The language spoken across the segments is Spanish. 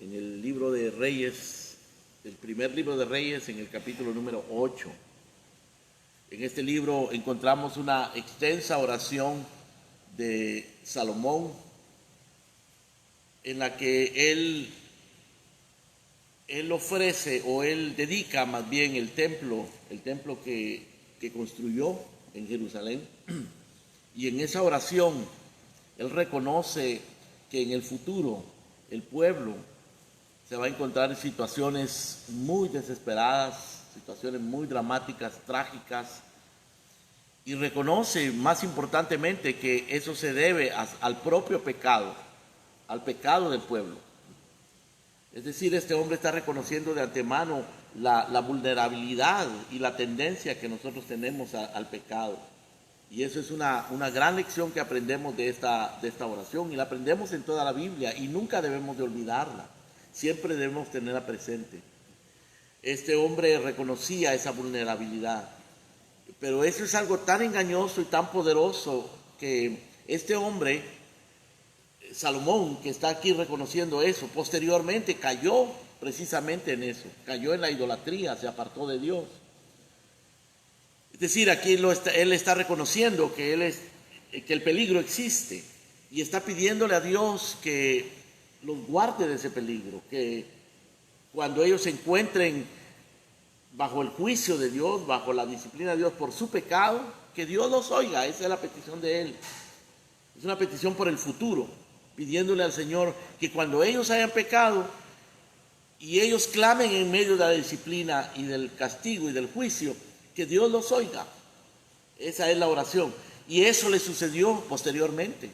en el libro de Reyes, el primer libro de Reyes, en el capítulo número 8. En este libro encontramos una extensa oración de Salomón, en la que él ofrece, o él dedica más bien el templo que construyó en Jerusalén. Y en esa oración él reconoce que en el futuro el pueblo se va a encontrar en situaciones muy desesperadas, situaciones muy dramáticas, trágicas, y reconoce más importantemente que eso se debe al propio pecado, al pecado del pueblo. Es decir, este hombre está reconociendo de antemano la vulnerabilidad y la tendencia que nosotros tenemos al pecado. Y eso es una gran lección que aprendemos de esta oración, y la aprendemos en toda la Biblia, y nunca debemos de olvidarla. Siempre debemos tenerla presente. Este hombre reconocía esa vulnerabilidad, pero eso es algo tan engañoso y tan poderoso que este hombre, Salomón, que está aquí reconociendo eso, posteriormente cayó precisamente en eso, cayó en la idolatría, se apartó de Dios. Es decir, aquí él está reconociendo que el peligro existe, y está pidiéndole a Dios que los guarde de ese peligro, que cuando ellos se encuentren bajo el juicio de Dios, bajo la disciplina de Dios por su pecado, que Dios los oiga. Esa es la petición de él. Es una petición por el futuro, pidiéndole al Señor que cuando ellos hayan pecado y ellos clamen en medio de la disciplina y del castigo y del juicio, que Dios los oiga. Esa es la oración. Y eso le sucedió posteriormente.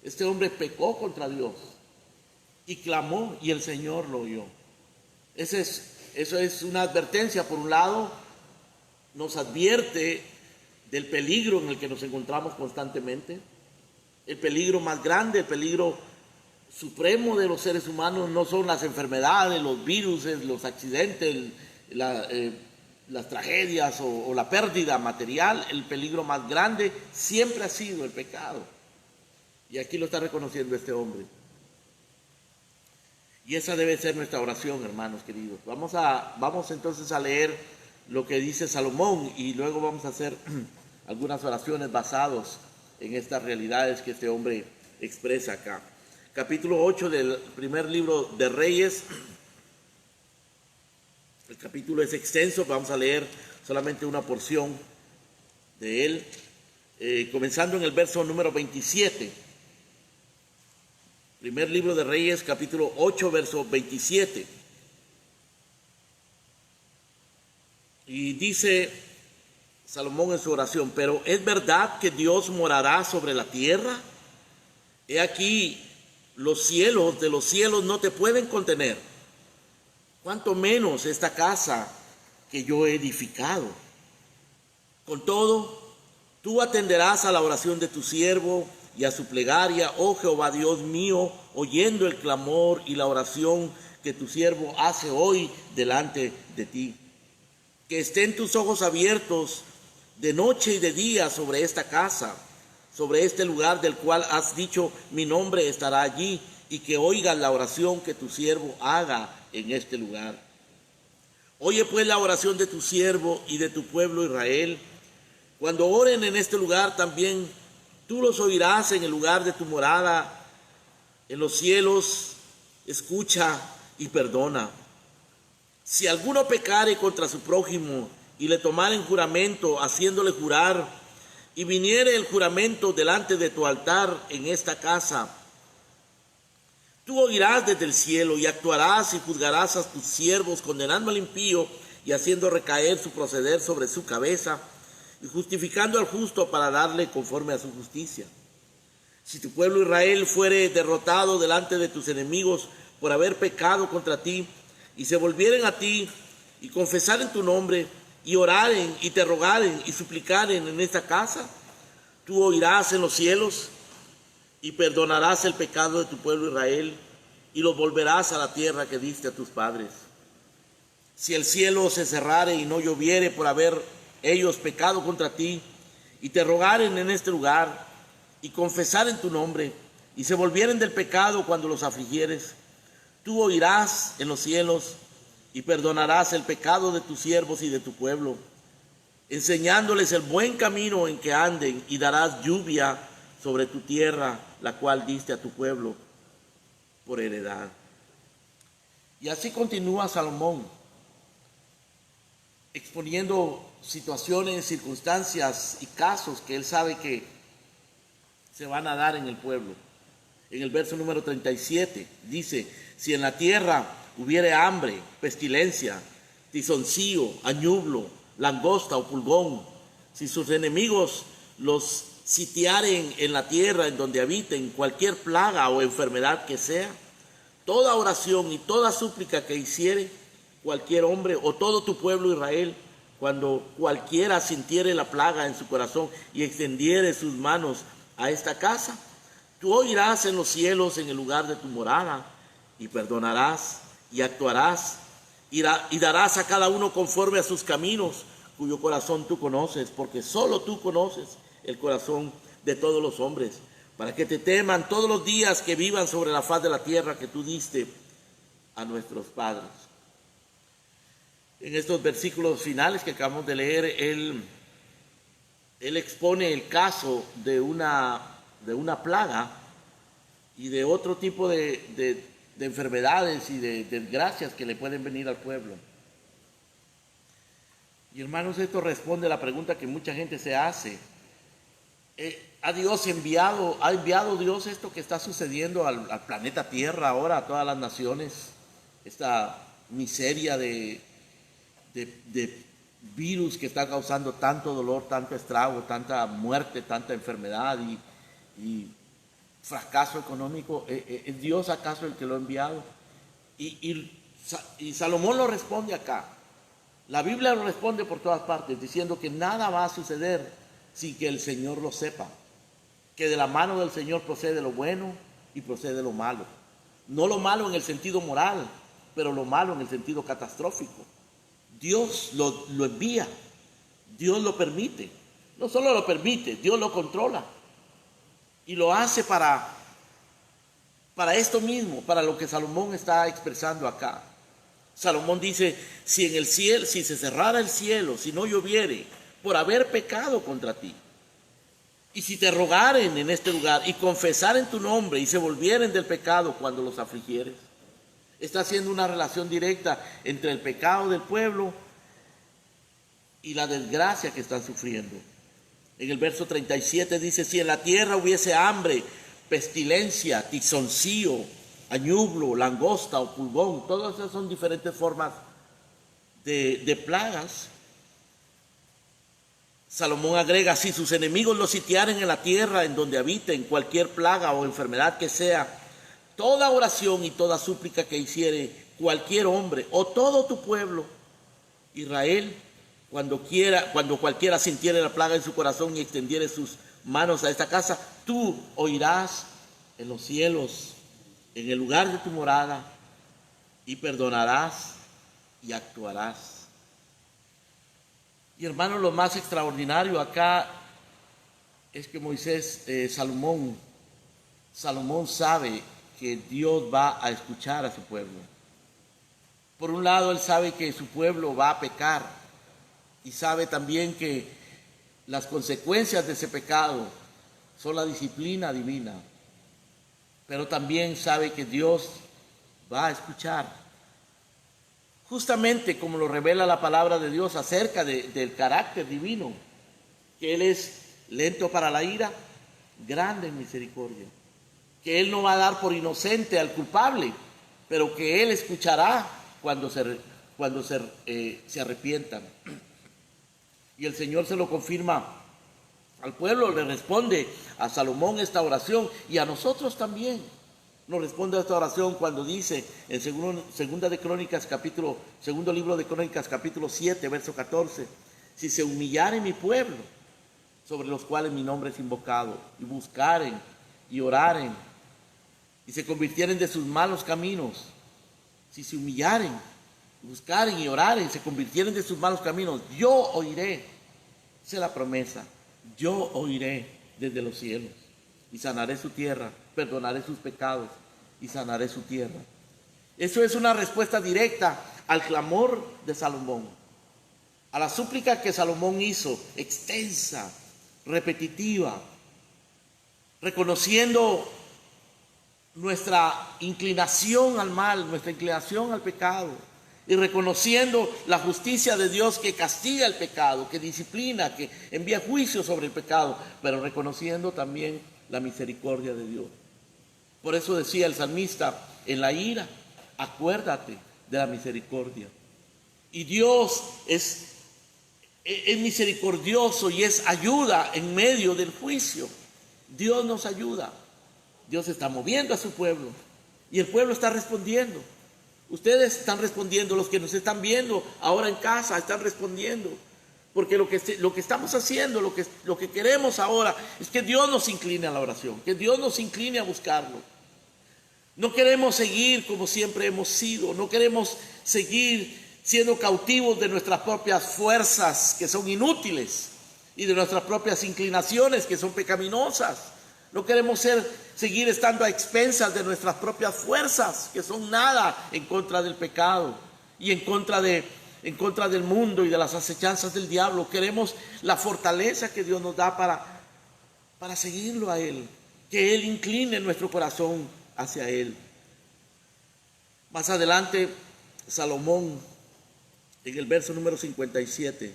Este hombre pecó contra Dios y clamó, y el Señor lo oyó. Eso es una advertencia. Por un lado, nos advierte del peligro en el que nos encontramos constantemente. El peligro más grande, el peligro supremo de los seres humanos no son las enfermedades, los virus, los accidentes, las tragedias o la pérdida material. El peligro más grande siempre ha sido el pecado. Y aquí lo está reconociendo este hombre. Y esa debe ser nuestra oración, hermanos queridos. Vamos entonces a leer lo que dice Salomón, y luego vamos a hacer algunas oraciones basadas en estas realidades que este hombre expresa acá. Capítulo 8 del primer libro de Reyes. El capítulo es extenso, vamos a leer solamente una porción de él, comenzando en el verso número 27. Primer libro de Reyes, capítulo 8, verso 27. Y dice Salomón en su oración: pero ¿es verdad que Dios morará sobre la tierra? He aquí, los cielos de los cielos no te pueden contener, cuanto menos esta casa que yo he edificado. Con todo, tú atenderás a la oración de tu siervo y a su plegaria, oh Jehová Dios mío, oyendo el clamor y la oración que tu siervo hace hoy delante de ti. Que estén tus ojos abiertos de noche y de día sobre esta casa, sobre este lugar del cual has dicho, mi nombre estará allí, y que oigan la oración que tu siervo haga en este lugar. Oye pues la oración de tu siervo y de tu pueblo Israel. Cuando oren en este lugar, también tú los oirás en el lugar de tu morada, en los cielos. Escucha y perdona. Si alguno pecare contra su prójimo y le tomaren juramento, haciéndole jurar, y viniere el juramento delante de tu altar en esta casa, tú oirás desde el cielo y actuarás y juzgarás a tus siervos, condenando al impío y haciendo recaer su proceder sobre su cabeza, y justificando al justo para darle conforme a su justicia. Si tu pueblo Israel fuere derrotado delante de tus enemigos por haber pecado contra ti, y se volvieren a ti y confesaren tu nombre, y oraren y te rogaren y suplicaren en esta casa, tú oirás en los cielos y perdonarás el pecado de tu pueblo Israel, y los volverás a la tierra que diste a tus padres. Si el cielo se cerrare y no lloviere por haber ellos pecado contra ti, y te rogaren en este lugar, y confesaren tu nombre, y se volvieren del pecado cuando los afligieres, tú oirás en los cielos y perdonarás el pecado de tus siervos y de tu pueblo, enseñándoles el buen camino en que anden, y darás lluvia sobre tu tierra, la cual diste a tu pueblo por heredad. Y así continúa Salomón, exponiendo situaciones, circunstancias y casos que él sabe que se van a dar en el pueblo. En el verso número 37 dice: si en la tierra hubiere hambre, pestilencia, tizoncillo, añublo, langosta o pulgón, si sus enemigos los sitiaren en la tierra en donde habiten, cualquier plaga o enfermedad que sea, toda oración y toda súplica que hiciere cualquier hombre o todo tu pueblo Israel, cuando cualquiera sintiere la plaga en su corazón y extendiere sus manos a esta casa, tú oirás en los cielos en el lugar de tu morada, y perdonarás y actuarás, y darás a cada uno conforme a sus caminos, cuyo corazón tú conoces, porque solo tú conoces el corazón de todos los hombres, para que te teman todos los días que vivan sobre la faz de la tierra que tú diste a nuestros padres. En estos versículos finales que acabamos de leer, él expone el caso de una plaga y de otro tipo de enfermedades y de desgracias que le pueden venir al pueblo. Y hermanos, esto responde a la pregunta que mucha gente se hace. ¿Ha enviado Dios esto que está sucediendo al planeta Tierra ahora, a todas las naciones? Esta miseria de virus que está causando tanto dolor, tanto estrago, tanta muerte, tanta enfermedad y fracaso económico. ¿Es Dios acaso el que lo ha enviado? Y Salomón lo responde acá. La Biblia lo responde por todas partes, diciendo que nada va a suceder sin que el Señor lo sepa, que de la mano del Señor procede lo bueno y procede lo malo. No lo malo en el sentido moral, pero lo malo en el sentido catastrófico. Dios lo envía, Dios lo permite. No solo lo permite, Dios lo controla. Y lo hace para esto mismo, para lo que Salomón está expresando acá. Salomón dice: si en el cielo, si se cerrara el cielo, si no lloviere, por haber pecado contra ti, y si te rogaren en este lugar y confesaren tu nombre y se volvieren del pecado cuando los afligieres. Está haciendo una relación directa entre el pecado del pueblo y la desgracia que están sufriendo. En el verso 37 dice: si en la tierra hubiese hambre, pestilencia, tizoncillo, añublo, langosta o pulgón, todas esas son diferentes formas de plagas. Salomón agrega: si sus enemigos los sitiaren en la tierra en donde habiten, cualquier plaga o enfermedad que sea, toda oración y toda súplica que hiciere cualquier hombre o todo tu pueblo Israel, cuando cualquiera sintiere la plaga en su corazón y extendiere sus manos a esta casa, tú oirás en los cielos, en el lugar de tu morada, y perdonarás y actuarás. Y hermanos, lo más extraordinario acá es que Salomón sabe que Dios va a escuchar a su pueblo. Por un lado, él sabe que su pueblo va a pecar y sabe también que las consecuencias de ese pecado son la disciplina divina, pero también sabe que Dios va a escuchar, justamente como lo revela la palabra de Dios acerca del carácter divino, que Él es lento para la ira, grande en misericordia, que Él no va a dar por inocente al culpable, pero que Él escuchará cuando se arrepientan. Y el Señor se lo confirma al pueblo, le responde a Salomón esta oración, y a nosotros también nos responde a esta oración cuando dice en segundo libro de Crónicas, capítulo 7, verso 14: si se humillare mi pueblo, sobre los cuales mi nombre es invocado, y buscaren y oraren, y se convirtieren de sus malos caminos, si se humillaren, buscaren y oraren, se convirtieren de sus malos caminos, yo oiré. Esa es la promesa: yo oiré desde los cielos y sanaré su tierra, perdonaré sus pecados y sanaré su tierra. Eso es una respuesta directa al clamor de Salomón, a la súplica que Salomón hizo, extensa, repetitiva, reconociendo nuestra inclinación al mal, nuestra inclinación al pecado, y reconociendo la justicia de Dios que castiga el pecado, que disciplina, que envía juicio sobre el pecado, pero reconociendo también la misericordia de Dios. Por eso decía el salmista, en la ira, acuérdate de la misericordia. Y Dios es misericordioso y es ayuda en medio del juicio. Dios nos ayuda. Dios está moviendo a su pueblo y el pueblo está respondiendo. Ustedes están respondiendo, los que nos están viendo ahora en casa están respondiendo. Porque lo que estamos haciendo, lo que queremos ahora es que Dios nos incline a la oración, que Dios nos incline a buscarlo. No queremos seguir como siempre hemos sido, no queremos seguir siendo cautivos de nuestras propias fuerzas que son inútiles y de nuestras propias inclinaciones que son pecaminosas. No queremos seguir estando a expensas de nuestras propias fuerzas que son nada en contra del pecado y en contra del mundo y de las acechanzas del diablo. Queremos la fortaleza que Dios nos da para seguirlo a Él, que Él incline nuestro corazón hacia Él. Más adelante, Salomón, en el verso número 57,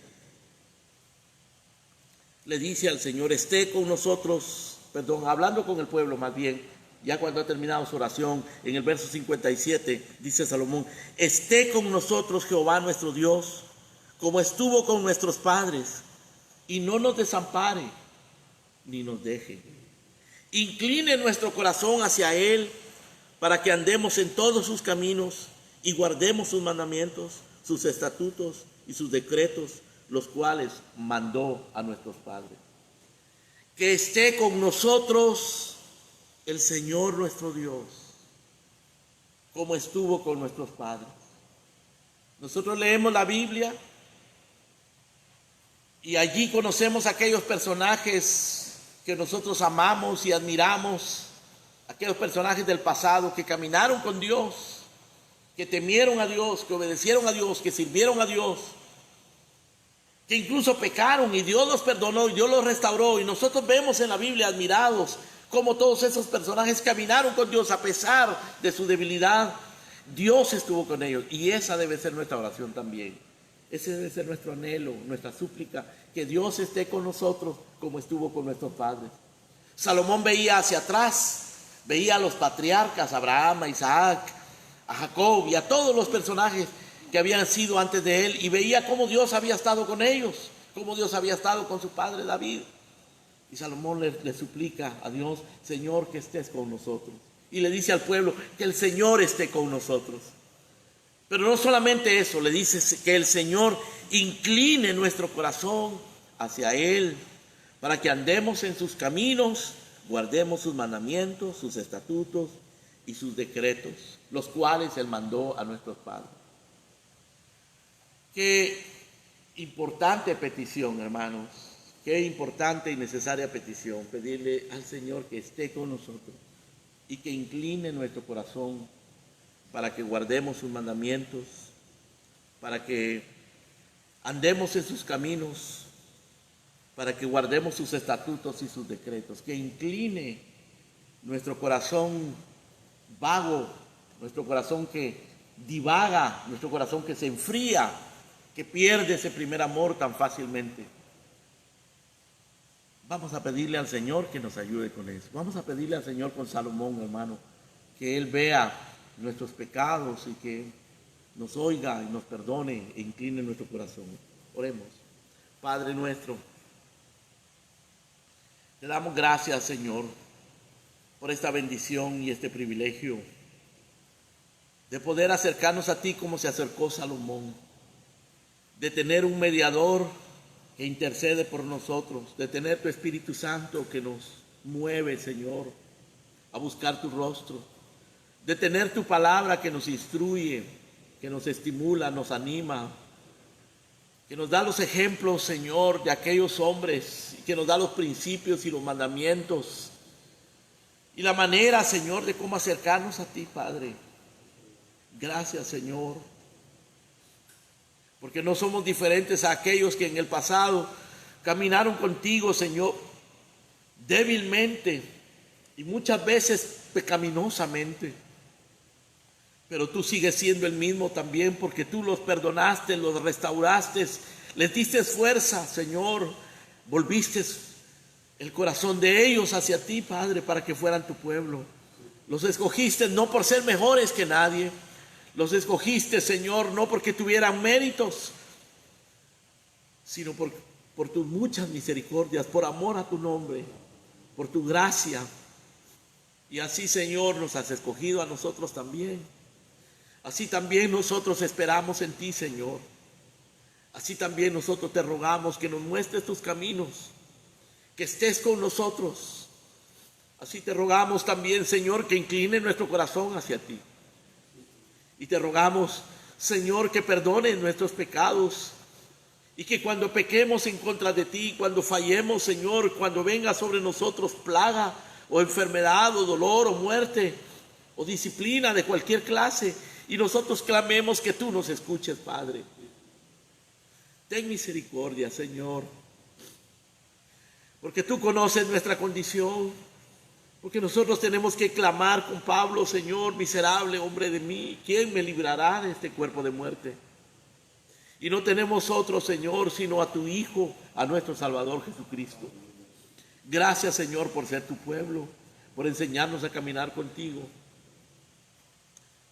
le dice al Señor, esté con nosotros, hablando con el pueblo más bien, ya cuando ha terminado su oración, en el verso 57, dice Salomón, esté con nosotros Jehová nuestro Dios, como estuvo con nuestros padres, y no nos desampare, ni nos deje. Incline nuestro corazón hacia Él, para que andemos en todos sus caminos, y guardemos sus mandamientos, sus estatutos y sus decretos, los cuales mandó a nuestros padres. Que esté con nosotros el Señor nuestro Dios, como estuvo con nuestros padres. Nosotros leemos la Biblia y allí conocemos aquellos personajes que nosotros amamos y admiramos, aquellos personajes del pasado que caminaron con Dios, que temieron a Dios, que obedecieron a Dios, que sirvieron a Dios, que incluso pecaron y Dios los perdonó y Dios los restauró. Y nosotros vemos en la Biblia admirados cómo todos esos personajes caminaron con Dios a pesar de su debilidad. Dios estuvo con ellos y esa debe ser nuestra oración también. Ese debe ser nuestro anhelo, nuestra súplica, que Dios esté con nosotros como estuvo con nuestros padres. Salomón veía hacia atrás, veía a los patriarcas, a Abraham, a Isaac, a Jacob y a todos los personajes que habían sido antes de él, y veía cómo Dios había estado con ellos, cómo Dios había estado con su padre David. Y Salomón le suplica a Dios, Señor, que estés con nosotros. Y le dice al pueblo que el Señor esté con nosotros. Pero no solamente eso, le dice que el Señor incline nuestro corazón hacia Él, para que andemos en sus caminos, guardemos sus mandamientos, sus estatutos y sus decretos, los cuales Él mandó a nuestros padres. Qué importante petición, hermanos, qué importante y necesaria petición, pedirle al Señor que esté con nosotros y que incline nuestro corazón para que guardemos sus mandamientos, para que andemos en sus caminos, para que guardemos sus estatutos y sus decretos, que incline nuestro corazón vago, nuestro corazón que divaga, nuestro corazón que se enfría, que pierde ese primer amor tan fácilmente. Vamos a pedirle al Señor que nos ayude con eso. Vamos a pedirle al Señor con Salomón, hermano, que Él vea nuestros pecados y que nos oiga y nos perdone e incline nuestro corazón. Oremos. Padre nuestro, te damos gracias, Señor, por esta bendición y este privilegio de poder acercarnos a ti como se acercó Salomón, de tener un mediador que intercede por nosotros, de tener tu Espíritu Santo que nos mueve, Señor, a buscar tu rostro, de tener tu palabra que nos instruye, que nos estimula, nos anima, que nos da los ejemplos, Señor, de aquellos hombres, que nos da los principios y los mandamientos y la manera, Señor, de cómo acercarnos a ti, Padre. Gracias, Señor, porque no somos diferentes a aquellos que en el pasado caminaron contigo, Señor, débilmente y muchas veces pecaminosamente. Pero tú sigues siendo el mismo también, porque tú los perdonaste, los restauraste, les diste fuerza, Señor. Volviste el corazón de ellos hacia ti, Padre, para que fueran tu pueblo. Los escogiste no por ser mejores que nadie. Los escogiste, Señor, no porque tuvieran méritos, sino por tus muchas misericordias, por amor a tu nombre, por tu gracia. Y así, Señor, nos has escogido a nosotros también. Así también nosotros esperamos en ti, Señor. Así también nosotros te rogamos que nos muestres tus caminos, que estés con nosotros. Así te rogamos también, Señor, que incline nuestro corazón hacia ti. Y te rogamos, Señor, que perdones nuestros pecados y que cuando pequemos en contra de ti, cuando fallemos, Señor, cuando venga sobre nosotros plaga o enfermedad o dolor o muerte o disciplina de cualquier clase, y nosotros clamemos, que tú nos escuches, Padre. Ten misericordia, Señor, porque tú conoces nuestra condición, porque nosotros tenemos que clamar con Pablo: Señor, miserable hombre de mí, ¿quién me librará de este cuerpo de muerte? Y no tenemos otro, Señor, sino a tu Hijo, a nuestro Salvador Jesucristo. Gracias, Señor, por ser tu pueblo, por enseñarnos a caminar contigo.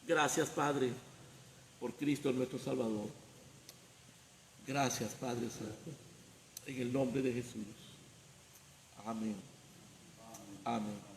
Gracias, Padre, por Cristo nuestro Salvador. Gracias, Padre Santo, en el nombre de Jesús. Amén. Amén.